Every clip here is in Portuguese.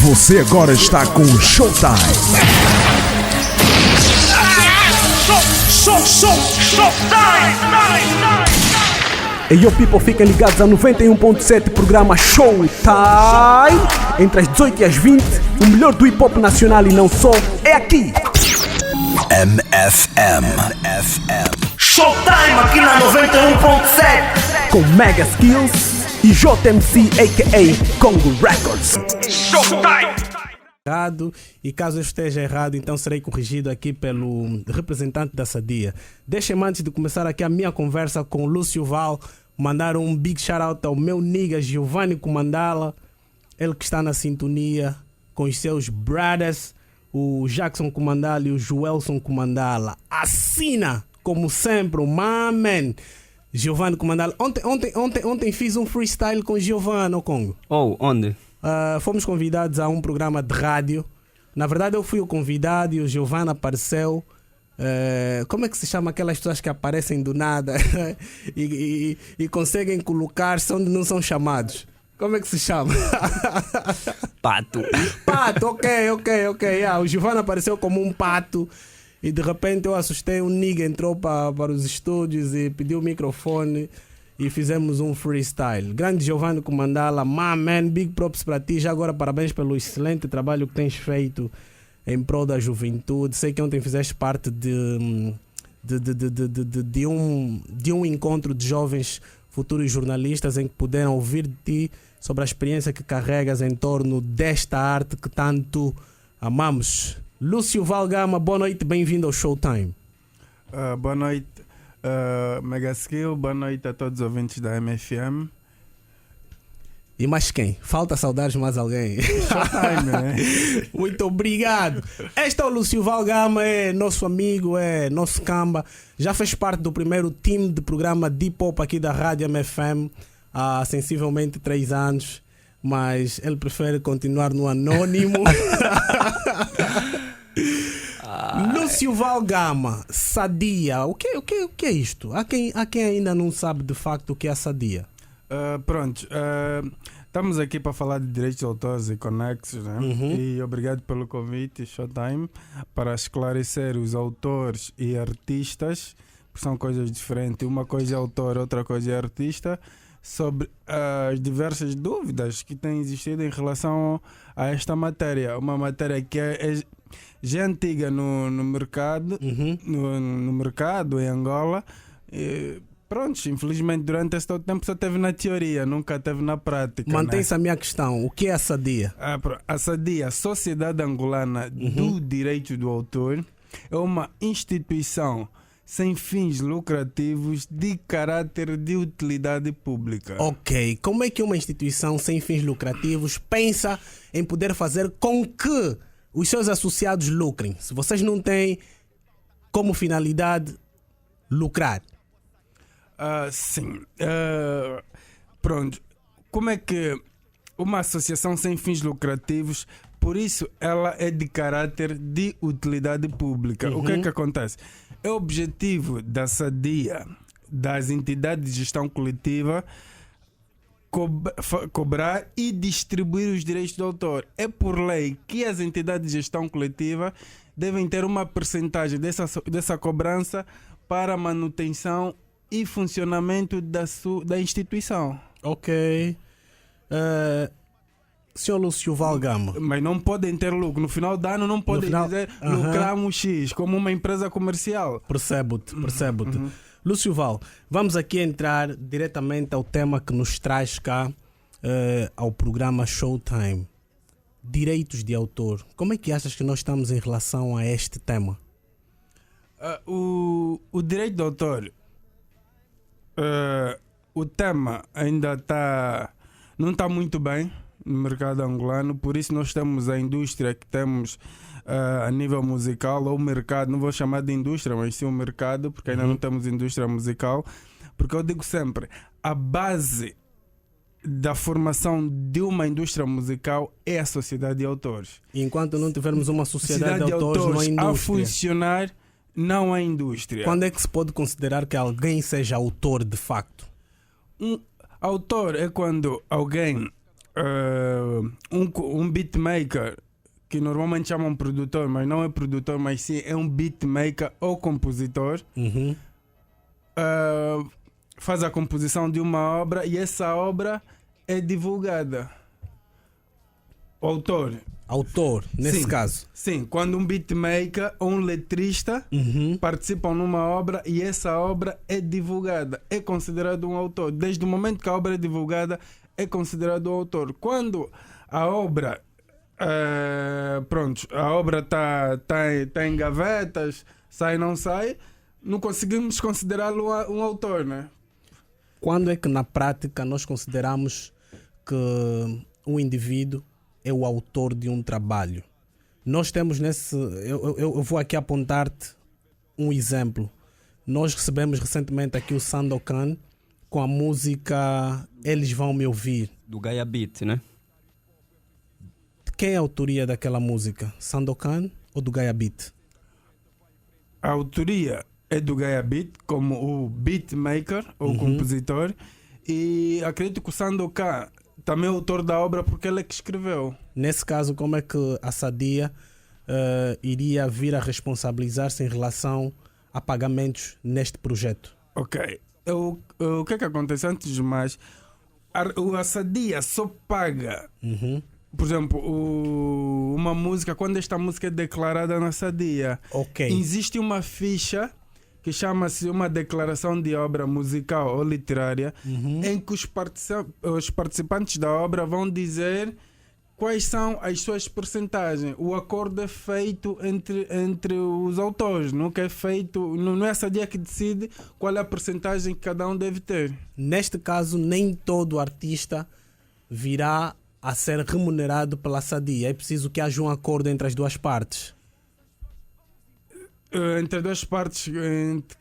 Você agora está com Showtime. E yo people, fiquem ligados a 91.7, programa Showtime. Entre as 18 e as 20, o melhor do hip hop nacional e não só é aqui. MFM. Showtime aqui na 91.7 com Mega Skills e JMC a.k.a. Congo Records. Showtime. E caso eu esteja errado, então serei corrigido aqui pelo representante da Sadia. Deixem-me, antes de começar aqui a minha conversa com o Lúcio Val, mandar um big shout out ao meu nigga Giovanni Comandala, ele que está na sintonia com os seus brothers, o Jackson Comandala e o Joelson Comandala. Assina, como sempre, o man Giovanni Comandala. Ontem fiz um freestyle com Giovanni no Congo. Oh, onde? Fomos convidados a um programa de rádio. Na verdade eu fui o convidado e o Giovanni apareceu. Como é que se chama aquelas pessoas que aparecem do nada e conseguem colocar-se onde não são chamados? Como é que se chama? Pato. Pato, ok. O Giovanni apareceu como um pato e de repente eu assustei. Um nigga entrou para os estúdios e pediu o microfone e fizemos um freestyle. Grande Giovanni Comandala, man, big props para ti. Já agora parabéns pelo excelente trabalho que tens feito em prol da juventude. Sei que ontem fizeste parte de um encontro de jovens futuros jornalistas em que puderam ouvir de ti sobre a experiência que carregas em torno desta arte que tanto amamos. Lúcio Valgama, boa noite, bem-vindo ao Showtime. Boa noite, Mega Skill, boa noite a todos os ouvintes da MFM. E mais quem? Falta saudades mais alguém? Showtime, né? Muito obrigado. Este é o Lúcio Valgama, é nosso amigo, é nosso camba. Já fez parte do primeiro time de programa Deep Pop aqui da Rádio MFM há sensivelmente 3 anos, mas ele prefere continuar no anônimo. Lúcio Valgama, Sadia, o que é isto? Há quem ainda não sabe de facto o que é a Sadia. Estamos aqui para falar de direitos de autores e conexos, né? E obrigado pelo convite, Showtime, para esclarecer os autores e artistas, porque são coisas diferentes. Uma coisa é autor, outra coisa é artista, sobre as diversas dúvidas que têm existido em relação a esta matéria. Uma matéria que já é antiga no mercado, no mercado em Angola. Pronto, infelizmente durante esse todo tempo só teve na teoria, nunca teve na prática. Mantém-se, né? A minha questão, o que é a Sadia? A Sadia, Sociedade Angolana do Direito do Autor, é uma instituição sem fins lucrativos de caráter de utilidade pública. Ok, como é que uma instituição sem fins lucrativos pensa em poder fazer com que os seus associados lucrem, se vocês não têm como finalidade lucrar? Sim. Pronto. Como é que uma associação sem fins lucrativos, por isso ela é de caráter de utilidade pública? O que é que acontece? É o objetivo da Sadia, das entidades de gestão coletiva, cobrar e distribuir os direitos do autor. É por lei que as entidades de gestão coletiva devem ter uma percentagem dessa cobrança para manutenção e funcionamento da instituição. Ok. Senhor Lúcio Valgama. Mas não podem ter lucro. No final do ano não podem dizer lucramos X, como uma empresa comercial. Percebo-te. Lúcio Val, vamos aqui entrar diretamente ao tema que nos traz cá ao programa Showtime. Direitos de autor. Como é que achas que nós estamos em relação a este tema? O direito de autor, o tema ainda não está muito bem no mercado angolano, por isso nós temos a indústria que temos a nível musical, ou mercado, não vou chamar de indústria, mas sim o mercado, porque ainda não temos indústria musical, porque eu digo sempre, a base da formação de uma indústria musical é a sociedade de autores. E enquanto não tivermos uma sociedade de autores, não há indústria. A funcionar, não há indústria. Quando é que se pode considerar que alguém seja autor de facto? Um autor é quando alguém um beatmaker, que normalmente chamam produtor, mas não é produtor, mas sim é um beatmaker ou compositor, faz a composição de uma obra e essa obra é divulgada. O autor, nesse sim, caso. Sim, quando um beatmaker ou um letrista participam numa obra e essa obra é divulgada, é considerado um autor. Desde o momento que a obra é divulgada, é considerado um autor. Quando a obra a obra tá em gavetas, sai não sai, não conseguimos considerá-lo um autor, né? Quando é que na prática nós consideramos que um indivíduo é o autor de um trabalho? Nós temos eu vou aqui apontar-te um exemplo. Nós recebemos recentemente aqui o Sandokan com a música Eles Vão Me Ouvir. Do Gaia Beat, né? Quem é a autoria daquela música? Sandokan ou do Gaia Beat? A autoria é do Gaia Beat, como o beatmaker ou compositor, e acredito que o Sandokan também é autor da obra porque ele é que escreveu. Nesse caso, como é que a Sadia iria vir a responsabilizar-se em relação a pagamentos neste projeto? Ok. O que é que acontece antes de mais? A Sadia só paga, por exemplo, uma música, quando esta música é declarada na Sadia. Ok. Existe uma ficha que chama-se uma declaração de obra musical ou literária, em que os participantes da obra vão dizer quais são as suas percentagens. O acordo é feito entre os autores, nunca é feito, não é a Sadia que decide qual é a percentagem que cada um deve ter. Neste caso, nem todo artista virá a ser remunerado pela Sadia. É preciso que haja um acordo entre as duas partes. Entre duas partes,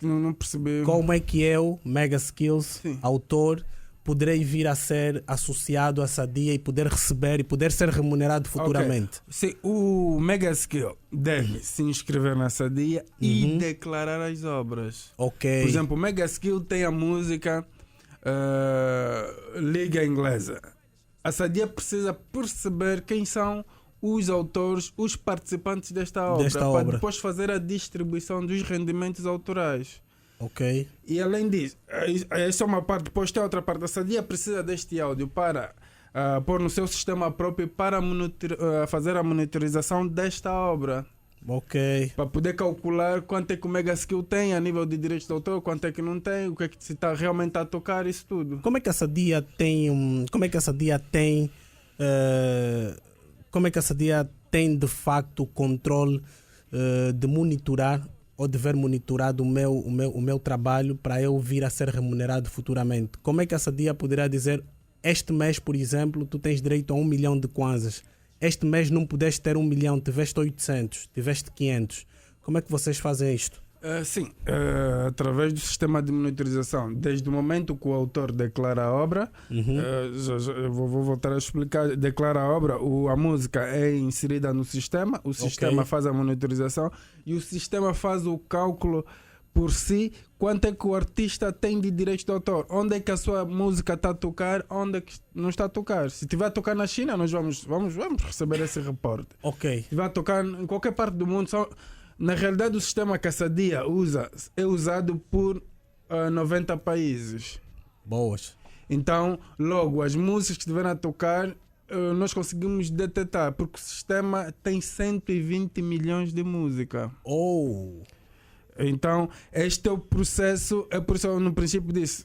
não percebi. Como é que eu, Mega Skills, Sim. autor, poderei vir a ser associado à Sadia e poder receber e poder ser remunerado futuramente? Okay. Sim, o Mega Skill deve se inscrever na Sadia e declarar as obras. Ok. Por exemplo, o Mega Skill tem a música Liga Inglesa. A Sadia precisa perceber quem são os autores, os participantes desta obra, para depois fazer a distribuição dos rendimentos autorais. Ok. E além disso, essa é uma parte, depois tem outra parte. A Sadia precisa deste áudio para pôr no seu sistema próprio para fazer a monitorização desta obra. Ok. Para poder calcular quanto é que o Mega Skill tem a nível de direitos de autor, quanto é que não tem, o que é que se está realmente a tocar, isso tudo. Como é que a Sadia tem de facto o controle de monitorar ou de ver monitorado o meu trabalho para eu vir a ser remunerado futuramente? Como é que a Sadia poderá dizer: este mês, por exemplo, tu tens direito a 1 milhão de kwanzas, este mês não pudeste ter 1 milhão, tiveste 800, tiveste 500. Como é que vocês fazem isto? Sim, através do sistema de monitorização. Desde o momento que o autor declara a obra, vou voltar a explicar, declara a obra, a música é inserida no sistema, o sistema faz a monitorização e o sistema faz o cálculo por si, quanto é que o artista tem de direitos de autor, onde é que a sua música está a tocar, onde é que não está a tocar. Se estiver a tocar na China, nós vamos receber esse reporte. Ok. Se estiver a tocar em qualquer parte do mundo, na realidade, o sistema que a Sadia usa é usado por 90 países. Boas. Então, logo, as músicas que estiverem a tocar, nós conseguimos detectar, porque o sistema tem 120 milhões de música. Oh! Então, este é o processo, é por isso eu no princípio disse,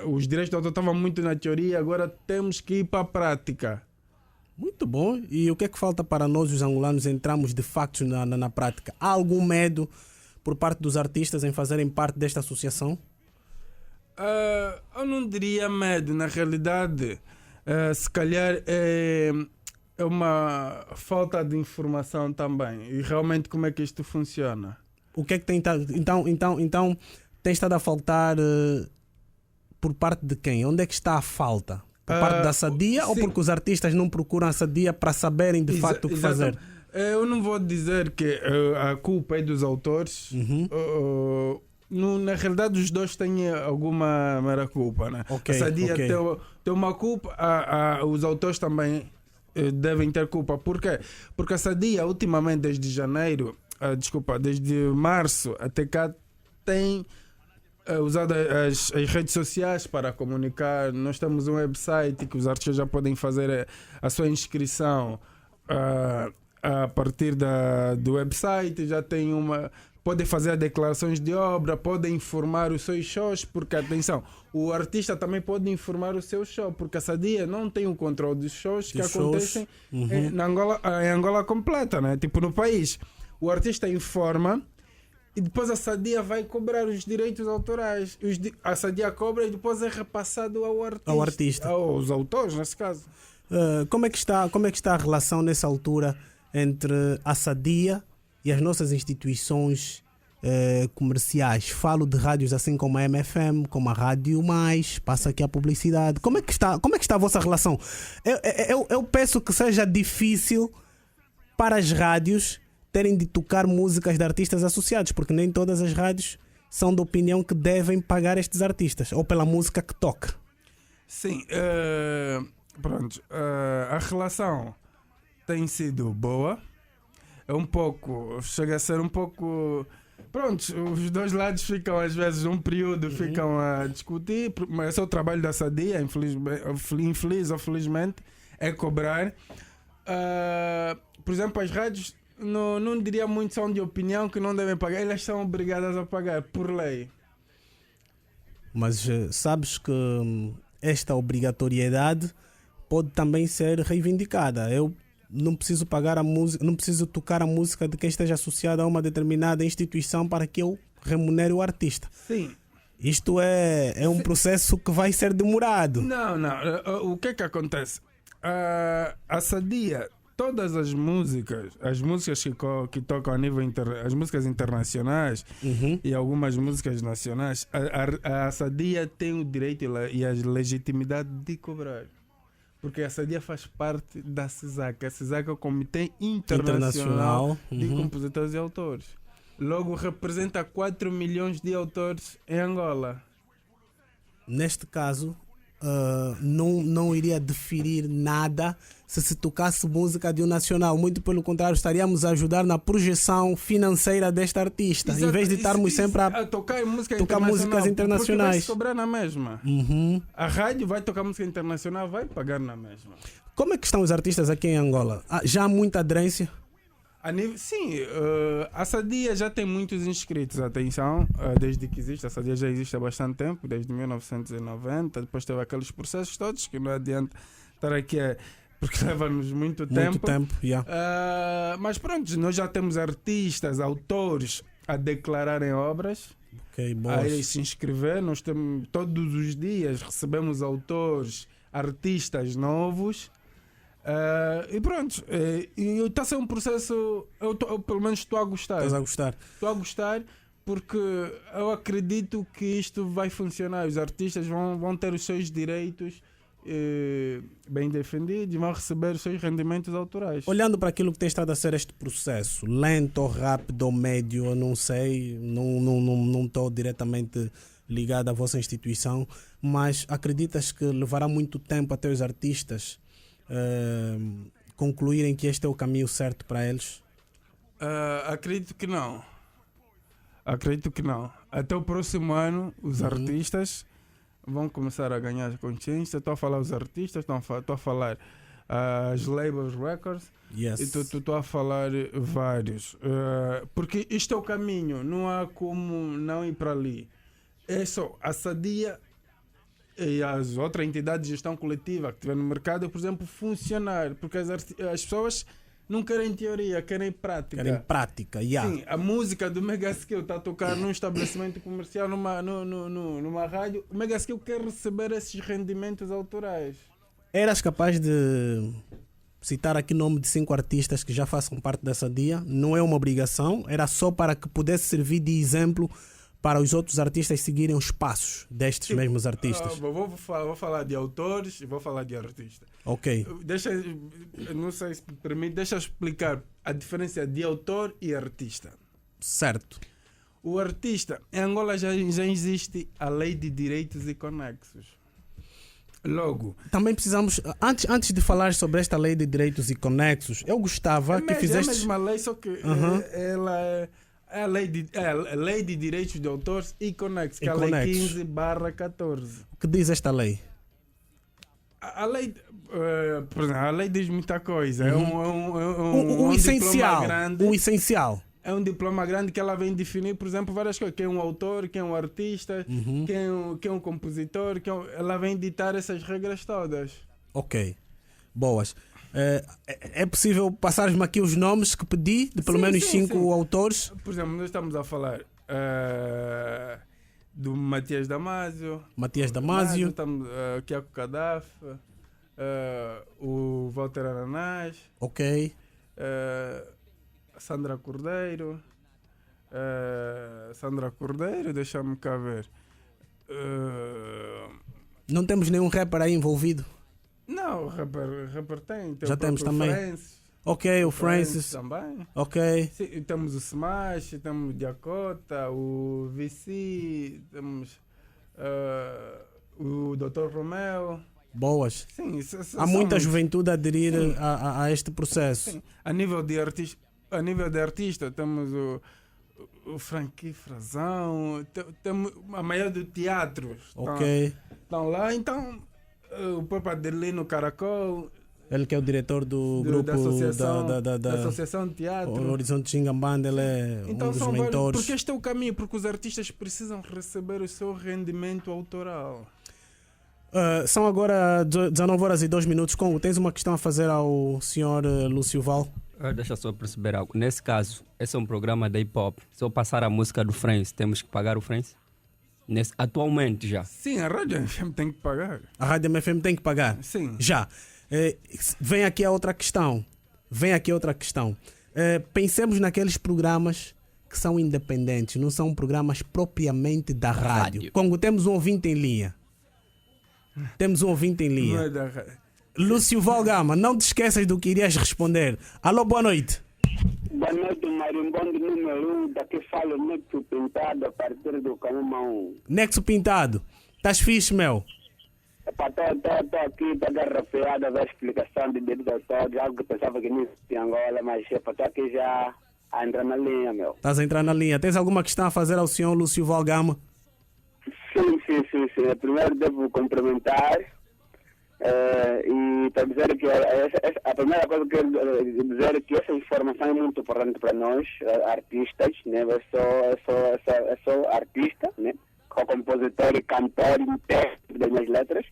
os direitos de autor estavam muito na teoria, agora temos que ir para a prática. Muito bom. E o que é que falta para nós, os angolanos, entrarmos de facto na prática? Há algum medo por parte dos artistas em fazerem parte desta associação? Eu não diria medo. Na realidade, se calhar é uma falta de informação também. E realmente como é que isto funciona? O que é que tem estado... Então tem estado a faltar por parte de quem? Onde é que está a falta? Por parte da Sadia ou porque os artistas não procuram a Sadia para saberem de facto o que fazer? Eu não vou dizer que a culpa é dos autores. na realidade os dois têm alguma mera culpa, né? Ok, A Sadia ok. tem uma culpa, os autores também devem ter culpa. Por quê? Porque a Sadia ultimamente desde janeiro, desde março até cá tem usado as redes sociais para comunicar. Nós temos um website que os artistas já podem fazer a sua inscrição a partir do website, já tem podem fazer declarações de obra, podem informar os seus shows, porque atenção, o artista também pode informar o seu show, porque a Sadia não tem o controle dos shows que acontecem em Angola completa, né? Tipo no país. O artista informa e depois a Sadia vai cobrar os direitos autorais. A Sadia cobra e depois é repassado ao artista. Aos autores, nesse caso. Como é que está a relação nessa altura entre a Sadia e as nossas instituições comerciais? Falo de rádios assim como a MFM, como a Rádio Mais, passa aqui a publicidade. Como é que está a vossa relação? Eu peço que seja difícil para as rádios terem de tocar músicas de artistas associados, porque nem todas as rádios são da opinião que devem pagar estes artistas, ou pela música que toca. Sim, pronto. A relação tem sido boa. Chega a ser um pouco. Pronto, os dois lados ficam, às vezes, um período ficam a discutir, mas esse é o trabalho da Sadia, infeliz ou felizmente, é cobrar. Por exemplo, as rádios, não diria muito, são de opinião que não devem pagar, elas são obrigadas a pagar, por lei. Mas sabes que esta obrigatoriedade pode também ser reivindicada. Eu não preciso pagar a música, não preciso tocar a música de quem esteja associado a uma determinada instituição para que eu remunere o artista. Sim. Isto é um processo que vai ser demorado. Não. O que é que acontece? A Sadia, todas as músicas que tocam a nível as músicas internacionais e algumas músicas nacionais, a Sadia tem o direito e a legitimidade de cobrar. Porque a Sadia faz parte da CISAC. A CISAC é o Comitê Internacional de Compositores e Autores. Logo, representa 4 milhões de autores em Angola. Neste caso, não iria deferir nada se tocasse música de um nacional. Muito pelo contrário, estaríamos a ajudar na projeção financeira deste artista. Exato. Em vez de estarmos sempre a tocar músicas internacionais. Porque vai cobrar na mesma. A rádio vai tocar música internacional, vai pagar na mesma. Como é que estão os artistas aqui em Angola? Já há muita aderência? Sim, a Sadia já tem muitos inscritos, atenção, desde que existe. A Sadia já existe há bastante tempo, desde 1990. Depois teve aqueles processos todos que não adianta estar aqui, porque leva-nos muito tempo. Mas pronto, nós já temos artistas, autores a declararem obras, a se inscrever. Nós temos, todos os dias recebemos autores, artistas novos. E pronto, está a ser um processo. Eu pelo menos estou a gostar. Estás a gostar? Estou a gostar porque eu acredito que isto vai funcionar. Os artistas vão ter os seus direitos bem defendidos e vão receber os seus rendimentos autorais. Olhando para aquilo que tem estado a ser este processo, lento, rápido, médio, eu não sei, não estou diretamente ligado à vossa instituição, mas acreditas que levará muito tempo até os artistas concluírem que este é o caminho certo para eles? Acredito que não. Até o próximo ano os artistas vão começar a ganhar consciência. Estou a falar os artistas, estou a falar as labels records, e estou a falar vários, porque isto é o caminho, não há como não ir para ali. É só a Sadia e as outras entidades de gestão coletiva que tiver no mercado, por exemplo, funcionar, porque as pessoas não querem teoria, querem prática. Sim, a música do Mega Skill está a tocar num estabelecimento comercial, numa rádio. O Mega Skill quer receber esses rendimentos autorais. Eras capaz de citar aqui o nome de 5 artistas que já façam parte dessa dia? Não é uma obrigação, era só para que pudesse servir de exemplo para os outros artistas seguirem os passos destes mesmos artistas. Vou falar de autores e vou falar de artistas. Ok. Não sei se permite, deixa eu explicar a diferença de autor e artista. Certo. o artista, em Angola já existe a lei de direitos e conexos. Logo, Também precisamos, antes de falar sobre esta lei de direitos e conexos, eu gostava que é a fizeste... mesma lei, só que ela é a lei de direitos de autores e conexos, que é a lei conexos. 15/14. O que diz esta lei? A lei, por exemplo, a lei diz muita coisa. É O um essencial. diploma grande. O essencial. É um diploma grande que ela vem definir, por exemplo, várias coisas. Quem é um autor, quem é um artista, quem é um compositor. Ela vem ditar essas regras todas. Ok. Boas. É possível passar-me aqui os nomes que pedi, de pelo Sim, menos sim, 5 sim. autores? Por exemplo, nós estamos a falar do Matias Damasio. Matias Damasio. Estamos, Kiako Kadaf, o Walter Aranás, Ok. Sandra Cordeiro, deixa-me cá ver. Não temos nenhum rapper aí envolvido? Não, o rapper tem. Já o temos próprio também. Francis, Ok, o Francis. também. Ok. Sim, temos o Smash, temos o Diacota, o VC, temos o Dr. Romeo. Boas. Sim, Há muita são- juventude a aderir a este processo. Sim. A nível de artista, temos o Franqui Frazão, temos a maioria do teatro. Ok. Estão lá, então o próprio Adelino Caracol, Ele que é o diretor do grupo da Associação, da Associação de Teatro. Horizonte Xingambanda, ele é Então um dos são vários, mentores. porque este é o caminho, porque os artistas precisam receber o seu rendimento autoral. São agora 19h02. Congo, tens uma questão a fazer ao senhor Lúcio Val? Deixa só perceber algo. Nesse caso, esse é um programa de hip-hop. Se eu passar a música do Francis, temos que pagar o Francis? Atualmente já. Sim, a Rádio FM tem que pagar. A Rádio MFM tem que pagar? Sim. Já. Vem aqui a outra questão. Pensemos naqueles programas que são independentes, não são programas propriamente da rádio. Congo, temos um ouvinte em linha. Não é da rádio. Lúcio Valgama, não te esqueças do que irias responder. Alô, boa noite. Boa noite, Marimbondo número 1, daqui fala o Nexo Pintado a partir do Canuma 1. Nexo Pintado, estás fixe, meu? Estou aqui para dar rapeada da explicação de direitos autores, algo que pensava que não existia em Angola, mas estou aqui já a entrar na linha, meu. Estás a entrar na linha. Tens alguma questão a fazer ao senhor Lúcio Valgama? Sim. Primeiro devo cumprimentar e para dizer que a primeira coisa que eu quero dizer é que essa informação é muito importante para nós, artistas, né? Eu sou artista, né? Compositor e cantor, intérprete das minhas letras,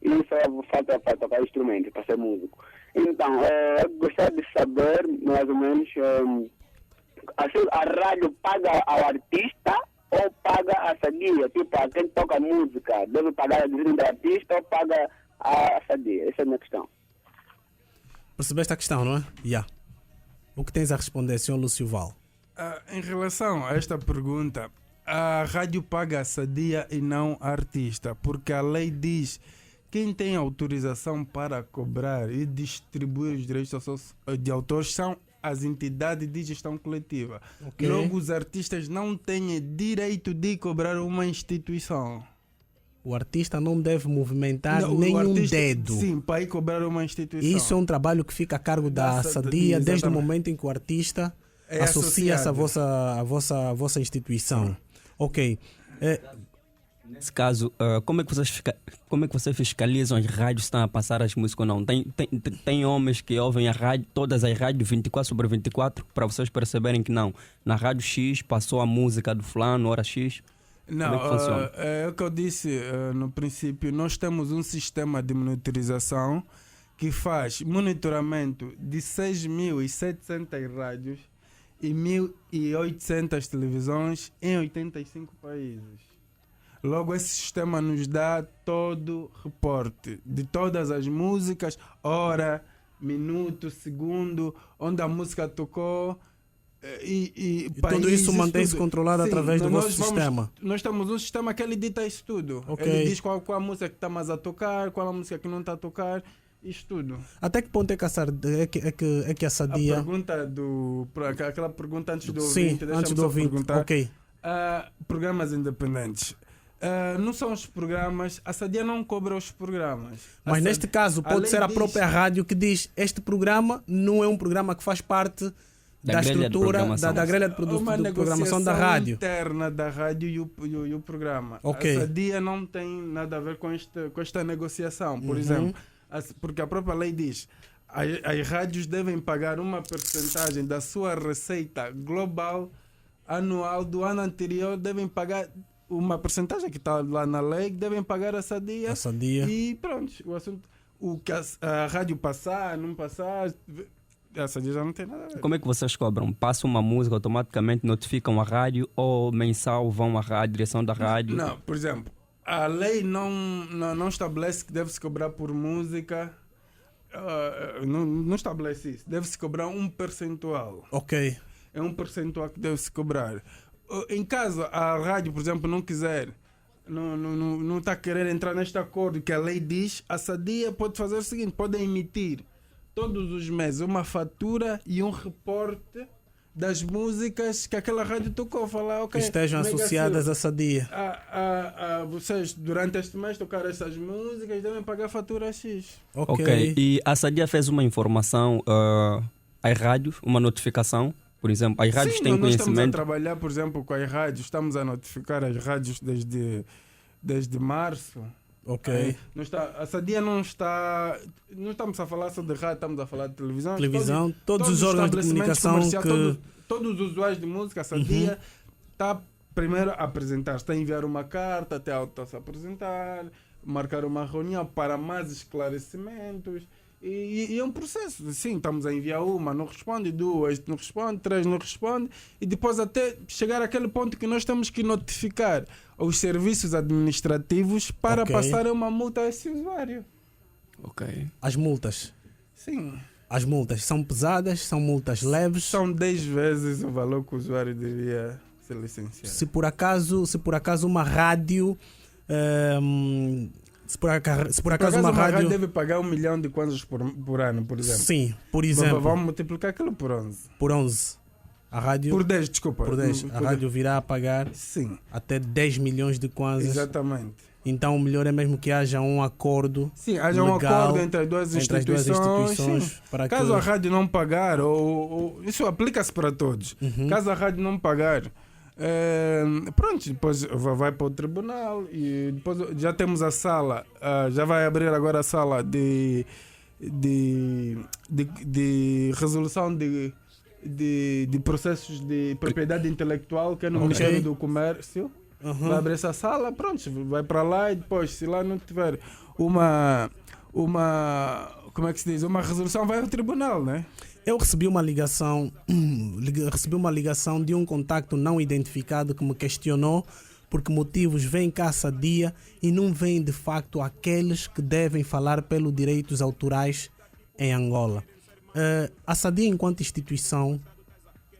e só falta para tocar instrumento, para ser músico. Então, eu gostaria de saber, mais ou menos, assim, a rádio paga ao artista ou paga a sadia? Tipo, a quem toca música deve pagar a dizendo do artista ou paga a sadia? Essa é a minha questão. Percebeste a questão, não é? Já. O que tens a responder, senhor Lúcio Val? Em relação a esta pergunta, a rádio paga a sadia e não a artista, porque a lei diz quem tem autorização para cobrar e distribuir os direitos de autores são as entidades de gestão coletiva. Ok. Logo, os artistas não têm direito de cobrar uma instituição. O artista não deve movimentar Não, o nenhum artista, dedo. Sim, para ir cobrar uma instituição. Isso é um trabalho que fica a cargo da Da sadia desde o exatamente. momento em que o artista É associa-se associado. à vossa instituição. Ok. Nesse caso, como é que vocês fiscalizam as rádios que estão a passar as músicas ou não? Tem homens que ouvem a rádio, todas as rádios 24/24, para vocês perceberem que não. Na rádio X passou a música do fulano, hora X. Não, Como é que funciona? é o que eu disse no princípio. Nós temos um sistema de monitorização que faz monitoramento de 6.700 rádios e 1.800 televisões em 85 países. Logo, esse sistema nos dá todo o reporte de todas as músicas, hora, minuto, segundo, onde a música tocou. E tudo isso mantém-se controlado através do vosso sistema. Nós temos um sistema que ele dita isso tudo. Ok. Ele diz qual a música que está mais a tocar, qual a música que não está a tocar, isso tudo. Até que ponto é que a A sadia... pergunta aquela pergunta antes do Sim, ouvinte, antes do só ouvinte. perguntar. Ok. Programas independentes. Não são os programas, a Sadia não cobra os programas. Mas neste caso pode ser a própria rádio que diz este programa não é um programa que faz parte da estrutura, da grelha de programação da rádio. Interna da rádio e o programa. Okay. A Sadia não tem nada a ver com esta negociação. Por exemplo, porque a própria lei diz as rádios devem pagar uma percentagem da sua receita global anual do ano anterior, devem pagar uma percentagem que está lá na lei, que devem pagar a Sadia. E pronto, o assunto, o que a rádio passar, não passar, a Sadia já não tem nada a ver. Como é que vocês cobram? Passam uma música, automaticamente notificam a rádio ou mensal vão à direção da rádio? Não, por exemplo, a lei não estabelece que deve-se cobrar por música. Não estabelece isso. Deve-se cobrar um percentual. Ok. É um percentual que deve-se cobrar. Em caso a rádio, por exemplo, não quiser, não está a querer entrar neste acordo que a lei diz, a Sadia pode fazer o seguinte: pode emitir todos os meses uma fatura e um reporte das músicas que aquela rádio tocou. Falar, okay, que estejam associadas à Sadia. Vocês, durante este mês, tocaram essas músicas, devem pagar fatura X. Ok. E a Sadia fez uma informação às rádios, uma notificação. Por exemplo, as rádios têm nós conhecimento. Estamos a trabalhar, por exemplo, com as rádios, estamos a notificar as rádios desde março. Ok. A Sadia não está. Não estamos a falar só de rádio, estamos a falar de televisão. Todos os órgãos de comunicação todos os usuários de música, a Sadia está primeiro a apresentar, está a enviar uma carta até a se apresentar, marcar uma reunião para mais esclarecimentos. E é um processo. Sim, estamos a enviar uma, não responde, duas, não responde, três, não responde, e depois até chegar àquele ponto que nós temos que notificar os serviços administrativos para passar uma multa a esse usuário. Ok. As multas? Sim. As multas são pesadas, são multas leves? São 10 vezes o valor que o usuário devia ser licenciado. Se por acaso uma rádio... Se por acaso uma rádio deve pagar 1 milhão de kwanzas por ano, por exemplo. Sim, por exemplo. Vamos multiplicar aquilo por 11. Por 11. A rádio, por 10, desculpa. Por 10. A rádio virá a pagar até 10 milhões de kwanzas. Exatamente. Então o melhor é mesmo que haja um acordo. Sim, haja um acordo entre as duas instituições. Para caso a rádio não pagar, isso aplica-se para todos. Caso a rádio não pagar, pronto, depois vai para o tribunal e depois já temos a sala, já vai abrir agora a sala de resolução de processos de propriedade intelectual, que é no Ministério do Comércio. Vai abrir essa sala, pronto, vai para lá e depois, se lá não tiver uma como é que se diz, uma resolução, vai ao tribunal, né? Eu recebi uma ligação de um contacto não identificado que me questionou por que motivos vem cá a Sadia e não vêm de facto aqueles que devem falar pelos direitos autorais em Angola. A Sadia, enquanto instituição,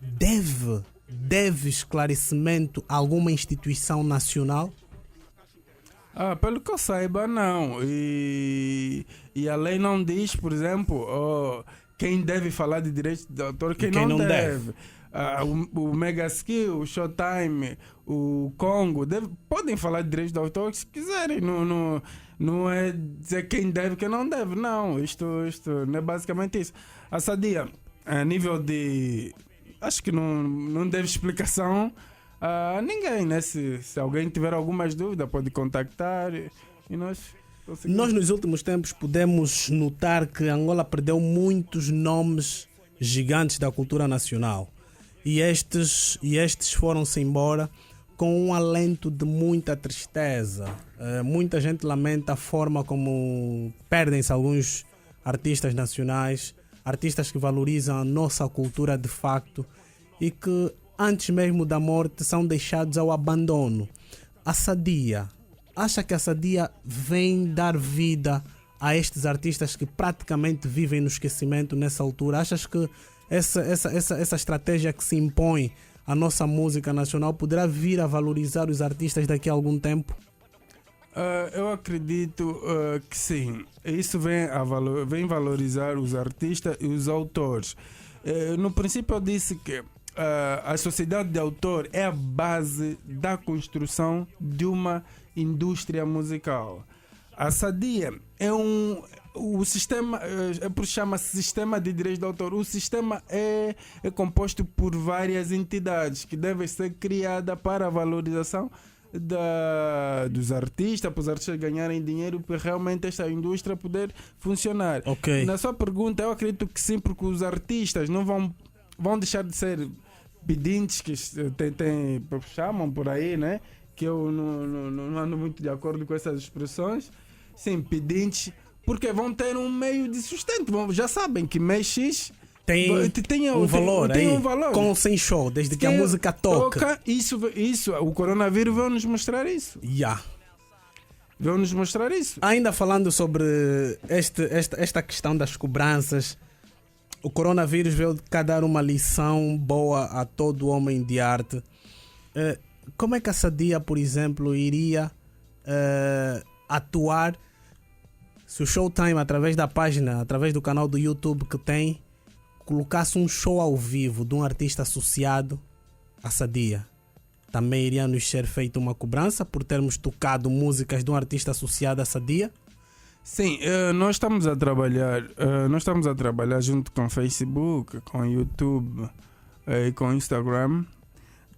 deve esclarecimento a alguma instituição nacional? Pelo que eu saiba, não. E a lei não diz, por exemplo, quem deve falar de direitos de autor, quem não deve. O Mega Skill, o Showtime, o Congo podem falar de direitos de autor se quiserem. Não é dizer quem deve e quem não deve. Não, isto não é basicamente isso. A Sadia, a nível de... Acho que não deve explicação a ninguém, né? Se alguém tiver algumas dúvidas, pode contactar e nós... Nós nos últimos tempos podemos notar que Angola perdeu muitos nomes gigantes da cultura nacional e estes foram-se embora com um alento de muita tristeza. Muita gente lamenta a forma como perdem-se alguns artistas nacionais, artistas que valorizam a nossa cultura de facto e que antes mesmo da morte são deixados ao abandono. A Sadia, acha que a Sadia vem dar vida a estes artistas que praticamente vivem no esquecimento nessa altura? Achas que essa estratégia que se impõe à nossa música nacional poderá vir a valorizar os artistas daqui a algum tempo? Eu acredito que sim. Isso vem valorizar os artistas e os autores. No princípio eu disse que a sociedade de autor é a base da construção de uma indústria musical. A Sadia é o sistema, chama-se sistema de direitos de autor. O sistema é composto por várias entidades que devem ser criadas para a valorização dos artistas, para os artistas ganharem dinheiro, para realmente esta indústria poder funcionar. Ok. Na sua pergunta, eu acredito que sim, porque os artistas não vão deixar de ser pedintes, que chamam por aí, né? Que eu não ando muito de acordo com essas expressões. Sim, pedintes, porque vão ter um meio de sustento. Já sabem que mês X tem um valor tem aí, um valor. com ou sem show, desde que a música toca. Isso, o coronavírus veio nos mostrar isso. Veio nos mostrar isso. Ainda falando sobre esta questão das cobranças, o coronavírus veio cá dar uma lição boa a todo homem de arte. Como é que a Sadia, por exemplo, iria atuar se o Showtime, através da página, através do canal do YouTube que tem, colocasse um show ao vivo de um artista associado à Sadia? Também iria nos ser feita uma cobrança por termos tocado músicas de um artista associado à Sadia? Sim, nós estamos a trabalhar junto com Facebook, com YouTube e com Instagram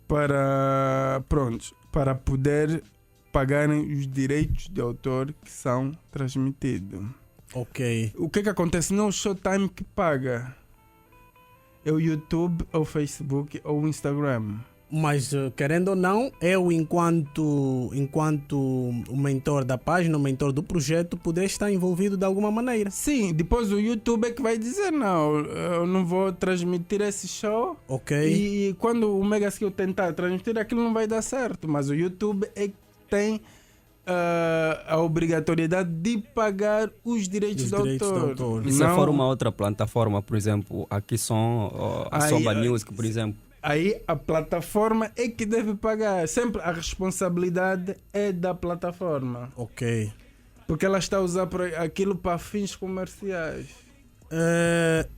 para poder pagarem os direitos de autor que são transmitidos. Ok. O que acontece? Não é o Showtime que paga. É o YouTube, ou o Facebook, ou o Instagram. Mas, querendo ou não, eu, enquanto o mentor da página, o mentor do projeto, poder estar envolvido de alguma maneira. Sim, depois o YouTube é que vai dizer, não, eu não vou transmitir esse show. Ok. E quando o Mega Skill tentar transmitir, aquilo não vai dar certo. Mas o YouTube é que tem a obrigatoriedade de pagar os direitos do autor. E se for uma outra plataforma, por exemplo, aqui Som, a Soba Music, por exemplo? Aí a plataforma é que deve pagar. Sempre a responsabilidade é da plataforma. Ok. Porque ela está a usar aquilo para fins comerciais.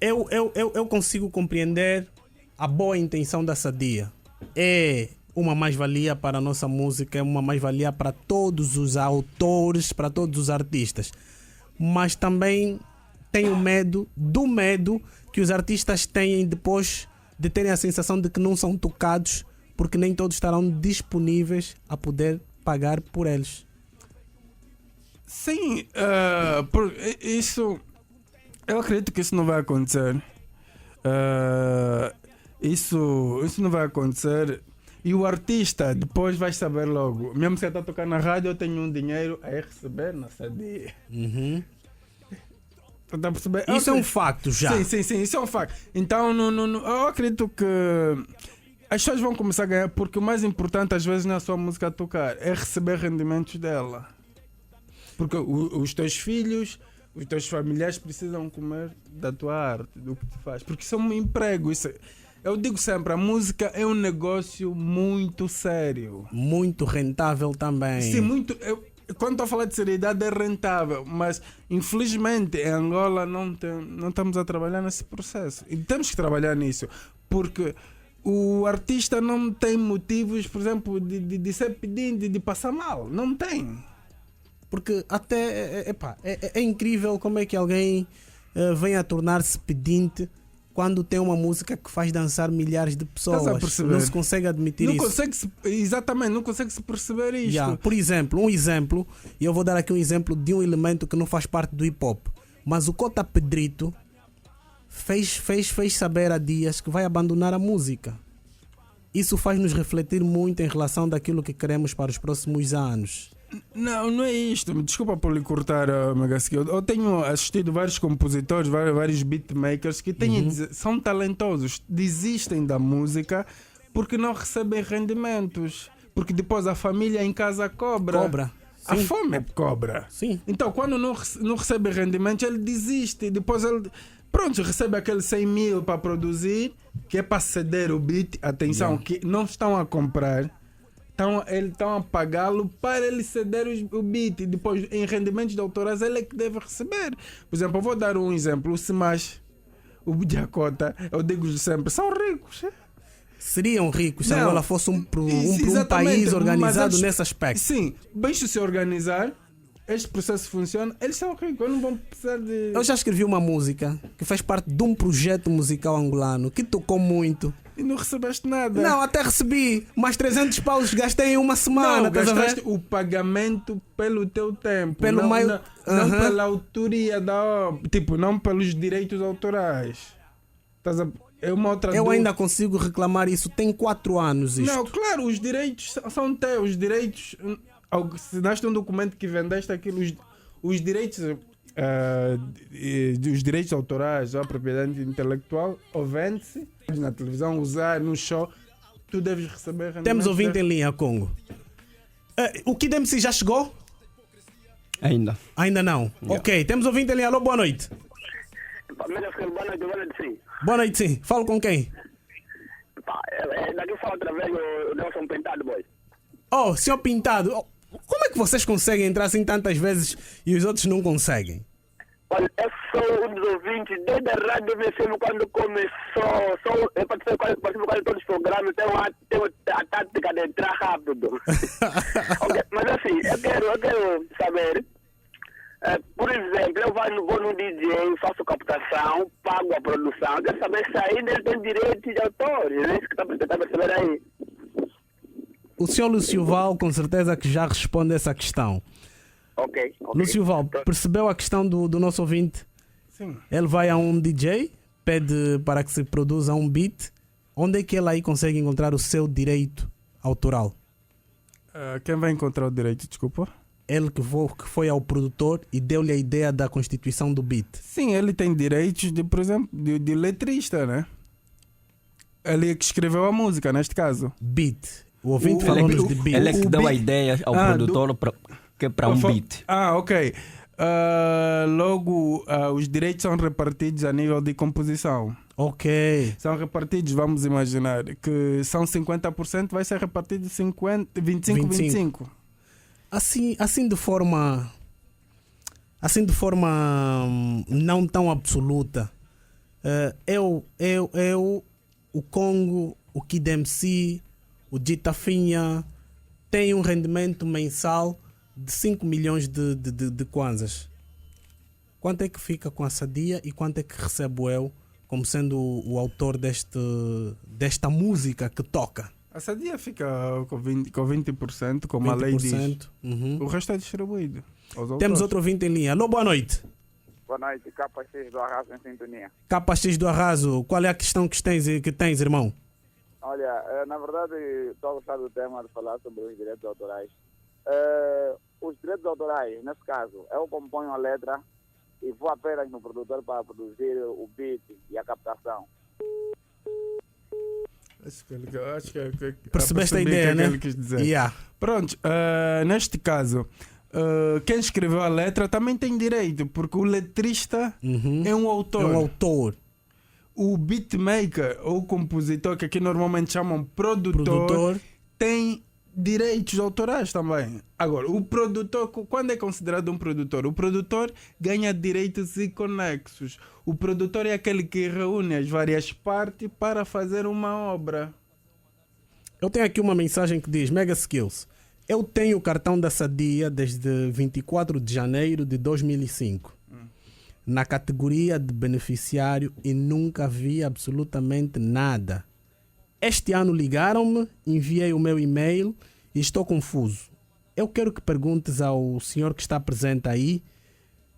Eu consigo compreender a boa intenção da Sadia. É uma mais-valia para a nossa música, é uma mais-valia para todos os autores, para todos os artistas. Mas também tenho medo que os artistas têm depois de terem a sensação de que não são tocados, porque nem todos estarão disponíveis a poder pagar por eles. Sim, isso eu acredito que isso não vai acontecer. Isso não vai acontecer. E o artista depois vai saber logo. Mesmo se está a tocar na rádio, eu tenho um dinheiro a receber na Sadia. Tá a perceber? Isso é um facto já. Sim, isso é um facto. Então eu acredito que as pessoas vão começar a ganhar, porque o mais importante às vezes não é só a música a tocar, é receber rendimentos dela. Porque os teus filhos, os teus familiares precisam comer da tua arte, do que tu faz. Porque isso é um emprego. Eu digo sempre, a música é um negócio muito sério. Muito rentável também. Sim, muito. Quando estou a falar de seriedade é rentável, mas infelizmente em Angola não estamos a trabalhar nesse processo. E temos que trabalhar nisso, porque o artista não tem motivos, por exemplo, de ser pedinte, de passar mal. Não tem. Porque até é incrível como é que alguém vem a tornar-se pedinte quando tem uma música que faz dançar milhares de pessoas. Não se consegue admitir não isso. Exatamente, não consegue se perceber isto. Por exemplo, e eu vou dar aqui um exemplo de um elemento que não faz parte do hip hop, mas o Cota Pedrito fez saber há dias que vai abandonar a música. Isso faz-nos refletir muito em relação daquilo que queremos para os próximos anos. Não é isto. Desculpa por lhe cortar, Megaskill. Eu tenho assistido vários compositores, vários beatmakers que são talentosos, desistem da música porque não recebem rendimentos. Porque depois a família em casa cobra. A fome cobra. Sim. Então, quando não recebe rendimentos, ele desiste. Depois ele recebe aquele 100 mil para produzir, que é para ceder o beat. Atenção, que não estão a comprar. Estão a pagá-lo para ele ceder o beat. E depois, em rendimentos de autorais, ele é que deve receber. Por exemplo, eu vou dar um exemplo. O Smash, o Budiacota, eu digo sempre, são ricos. Seriam ricos se Não. Angola fosse um Exatamente, país mas organizado eles- nesse aspecto. Sim, basta se organizar, este processo funciona, eles são ricos, eles não vão precisar de. Eu já escrevi uma música que faz parte de um projeto musical angolano que tocou muito. E não recebeste nada. Não, até recebi, mas 300 paus gastei em uma semana. Não, estás a ver? gastaste o pagamento pelo teu tempo. Pelo não, meio- não Aham. pela autoria da obra. Tipo, não pelos direitos autorais. Estás a... É uma outra Eu dúvida. ainda consigo reclamar isso. Tem 4 anos isto. Não, claro, os direitos são teus. Os direitos. Assinaste um documento que vendeste aquilo. Os direitos. Os direitos autorais ou a propriedade intelectual ou vende-se na televisão, usar no show, tu deves receber rendimento. Temos ouvinte em linha, Congo. O Kid MC já chegou? Ainda. Ainda não. Ok, temos ouvinte em linha. Alô, boa noite. Boa noite, sim. Boa noite, sim. Falo com quem? Daqui fala outra vez o Nelson Pintado, boy. Oh, senhor Pintado. Como é que vocês conseguem entrar assim tantas vezes e os outros não conseguem? Olha, eu sou um dos ouvintes desde a Rádio VCM quando começou. Eu participo quase todos os programas, tenho a tática de entrar rápido. Ok, mas assim, eu quero saber, por exemplo, eu vou no DJ, faço captação, pago a produção, eu quero saber se ainda ele tem direitos de autor, é isso que está a perceber aí. O senhor Lúcio Val com certeza que já responde essa questão. Ok. Lúcio Val, percebeu a questão do nosso ouvinte? Sim. Ele vai a um DJ, pede para que se produza um beat. Onde é que ele aí consegue encontrar o seu direito autoral? Quem vai encontrar o direito, desculpa? Ele que foi ao produtor e deu-lhe a ideia da constituição do beat. Sim, ele tem direitos de, por exemplo, de letrista, né? Ele é que escreveu a música, neste caso. Beat. O ouvinte Ele é falou-nos que- de beat. Ele é que O deu a beat- ideia ao Ah, produtor para um beat. Ok. Logo, os direitos são repartidos a nível de composição. Ok. São repartidos, vamos imaginar, que são 50%, vai ser repartido 25-25. Assim de forma não tão absoluta. O Congo, o Kid MC, o Gitafinha tem um rendimento mensal de 5 milhões de kwanzas. Quanto é que fica com a Sadia e quanto é que recebo eu como sendo o autor desta música que toca? A Sadia fica com 20%, como a lei diz. 20%. Uhum. O resto é distribuído aos Temos autores. outro ouvinte em linha. Alô, boa noite. Boa noite, KX do Arraso em Sintonia. KX do Arraso, qual é a questão que tens, irmão? Olha, na verdade, estou a gostar do tema de falar sobre os direitos autorais. Os direitos autorais, nesse caso, eu componho a letra e vou apenas no produtor para produzir o beat e a captação. Acho que Percebeste a percebi o ideia, que né? ele quis dizer. Yeah. Pronto, neste caso, quem escreveu a letra também tem direito, porque o letrista é um autor. É um autor. O beatmaker ou compositor, que aqui normalmente chamam produtor, tem direitos autorais também. Agora, o produtor, quando é considerado um produtor? O produtor ganha direitos e conexos. O produtor é aquele que reúne as várias partes para fazer uma obra. Eu tenho aqui uma mensagem que diz: Mega Skills. Eu tenho o cartão da Sadia desde 24 de janeiro de 2005. Na categoria de beneficiário e nunca vi absolutamente nada. Este ano ligaram-me, enviei o meu e-mail e estou confuso. Eu quero que perguntes ao senhor que está presente aí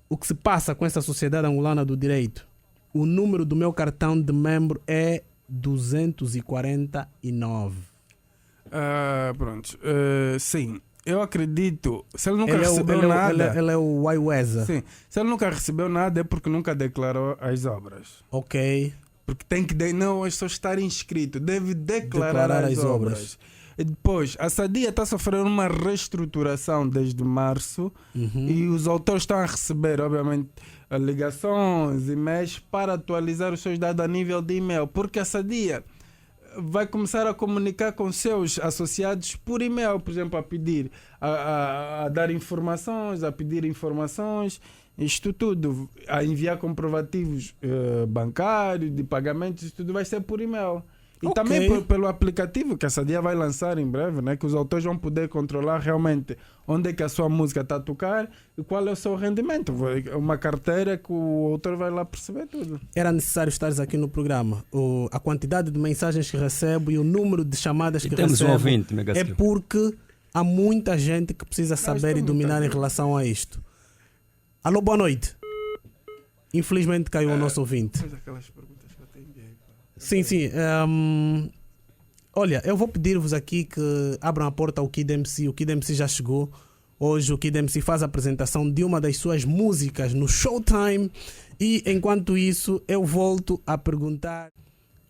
o que se passa com essa Sociedade Angolana do Direito. O número do meu cartão de membro é 249. Pronto. Sim, eu acredito. Se ele nunca Ele recebeu nada. ele é o Waiweza. Sim, se ele nunca recebeu nada é porque nunca declarou as obras. Ok. Porque tem que não é só estar inscrito, deve declarar as obras. E depois, a Sadia está sofrendo uma reestruturação desde março e os autores estão a receber, obviamente, ligações, e-mails para atualizar os seus dados a nível de e-mail, porque a Sadia vai começar a comunicar com seus associados por e-mail, por exemplo, a pedir, a dar informações, a pedir informações, isto tudo, a enviar comprovativos bancários, de pagamentos, isto tudo vai ser por e-mail. E Ok. também pelo aplicativo que a Sadia vai lançar em breve, né? Que os autores vão poder controlar realmente onde é que a sua música está a tocar e qual é o seu rendimento. Uma carteira que o autor vai lá perceber tudo. Era necessário estares aqui no programa. A quantidade de mensagens que recebo e o número de chamadas E que temos um recebo ouvinte, Mega é Skill. porque há muita gente que precisa saber e estamos dominar em tranquilos. relação a isto. Alô, boa noite. Infelizmente caiu o nosso ouvinte. Depois aquelas perguntas que eu tenho aí, pá. Sim, sim. Olha, eu vou pedir-vos aqui que abram a porta ao Kid MC. O Kid MC já chegou. Hoje o Kid MC faz a apresentação de uma das suas músicas no Showtime. E enquanto isso, eu volto a perguntar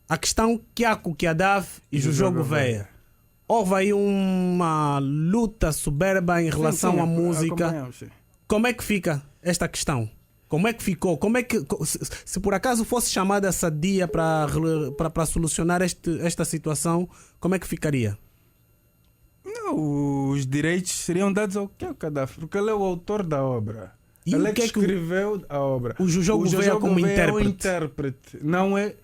a questão Kiako Kiadav e Jojo Gouveia. Houve aí uma luta soberba em relação à música. acompanhamos, sim. Como é que fica esta questão? Como é que ficou? Como é que, se por acaso fosse chamada a Sadia para solucionar esta situação, como é que ficaria? Não, os direitos seriam dados ao Kiako Kiadav, porque ele é o autor da obra. E ele o é que que é que escreveu a obra. o Jojo Gouveia como Gouveia é o intérprete? intérprete, não é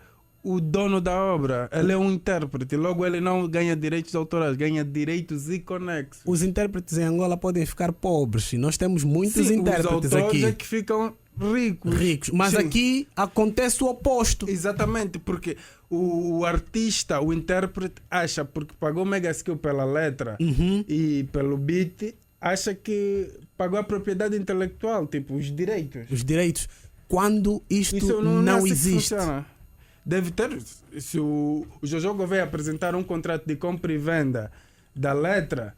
o dono da obra. Ele é um intérprete, logo ele não ganha direitos autorais, ganha direitos e conexos. Os intérpretes em Angola podem ficar pobres e nós temos muitos Sim, intérpretes os autores aqui é que ficam ricos. mas Sim. aqui acontece o oposto. Exatamente, porque o artista, o intérprete, acha, porque pagou Mega Skill pela letra e pelo beat, acha que pagou a propriedade intelectual, tipo, os direitos. Os direitos, quando isto Isso não é assim que existe. funciona. Deve ter, se o Jojo Gouveia apresentar um contrato de compra e venda da letra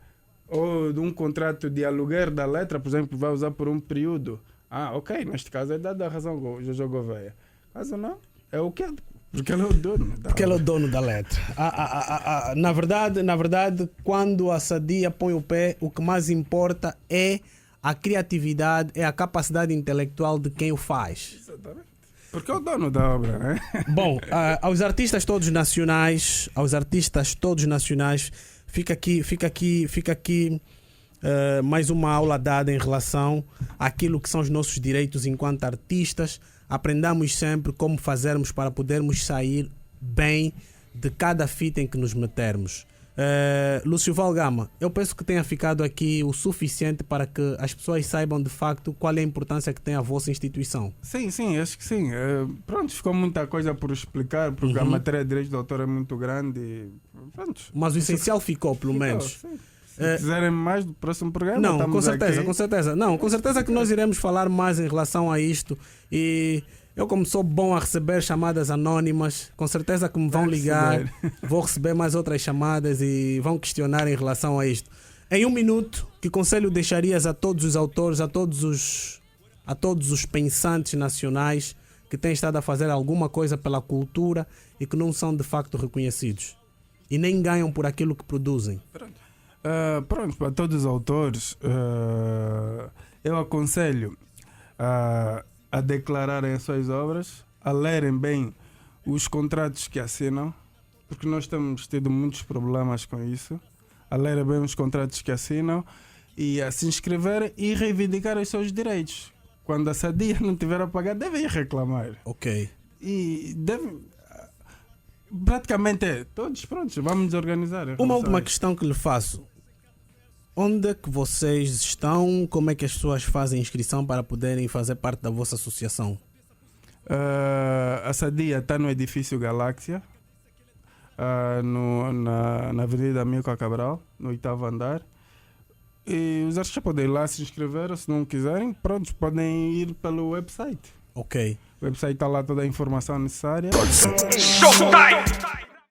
ou de um contrato de aluguer da letra, por exemplo, vai usar por um período. Ah, ok, neste caso é dada a razão ao Jojo Gouveia. Caso não, é o que é, porque ele é o dono. Porque ele é o dono da letra. Na verdade, quando a Sadia põe o pé, o que mais importa é a criatividade, é a capacidade intelectual de quem o faz. Exatamente. Porque é o dono da obra, né? Bom, aos artistas todos nacionais, fica aqui mais uma aula dada em relação àquilo que são os nossos direitos enquanto artistas. Aprendamos sempre como fazermos para podermos sair bem de cada fita em que nos metermos. Lúcio Valgama, eu penso que tenha ficado aqui o suficiente para que as pessoas saibam de facto qual é a importância que tem a vossa instituição. Sim, acho que sim. Pronto, ficou muita coisa por explicar, porque a matéria de direitos de autor é muito grande. E, pronto. Mas o essencial ficou, pelo menos. Sim. Se quiserem mais do próximo programa, Não, estamos com certeza, aqui. com certeza. Não, com certeza que nós iremos falar mais em relação a isto. E eu, como sou bom a receber chamadas anónimas, com certeza que me vão ligar, vou receber mais outras chamadas e vão questionar em relação a isto. Em 1 minuto, que conselho deixarias a todos os autores, a todos os pensantes nacionais que têm estado a fazer alguma coisa pela cultura e que não são de facto reconhecidos e nem ganham por aquilo que produzem? Pronto, para todos os autores, eu aconselho a declararem as suas obras, a lerem bem os contratos que assinam, porque nós temos tido muitos problemas com isso, a lerem bem os contratos que assinam e a se inscreverem e reivindicar os seus direitos. Quando a Sadia não tiver a pagar, devem reclamar. Ok. E devem... Praticamente todos prontos, vamos nos organizar. Uma última questão que lhe faço. Onde é que vocês estão? Como é que as pessoas fazem inscrição para poderem fazer parte da vossa associação? A Sadia está no edifício Galáxia, na Avenida Amilcar Cabral, no 8º andar. E os artistas podem ir lá se inscrever, ou se não quiserem, pronto, podem ir pelo website. Ok. O website está lá toda a informação necessária. Showtime!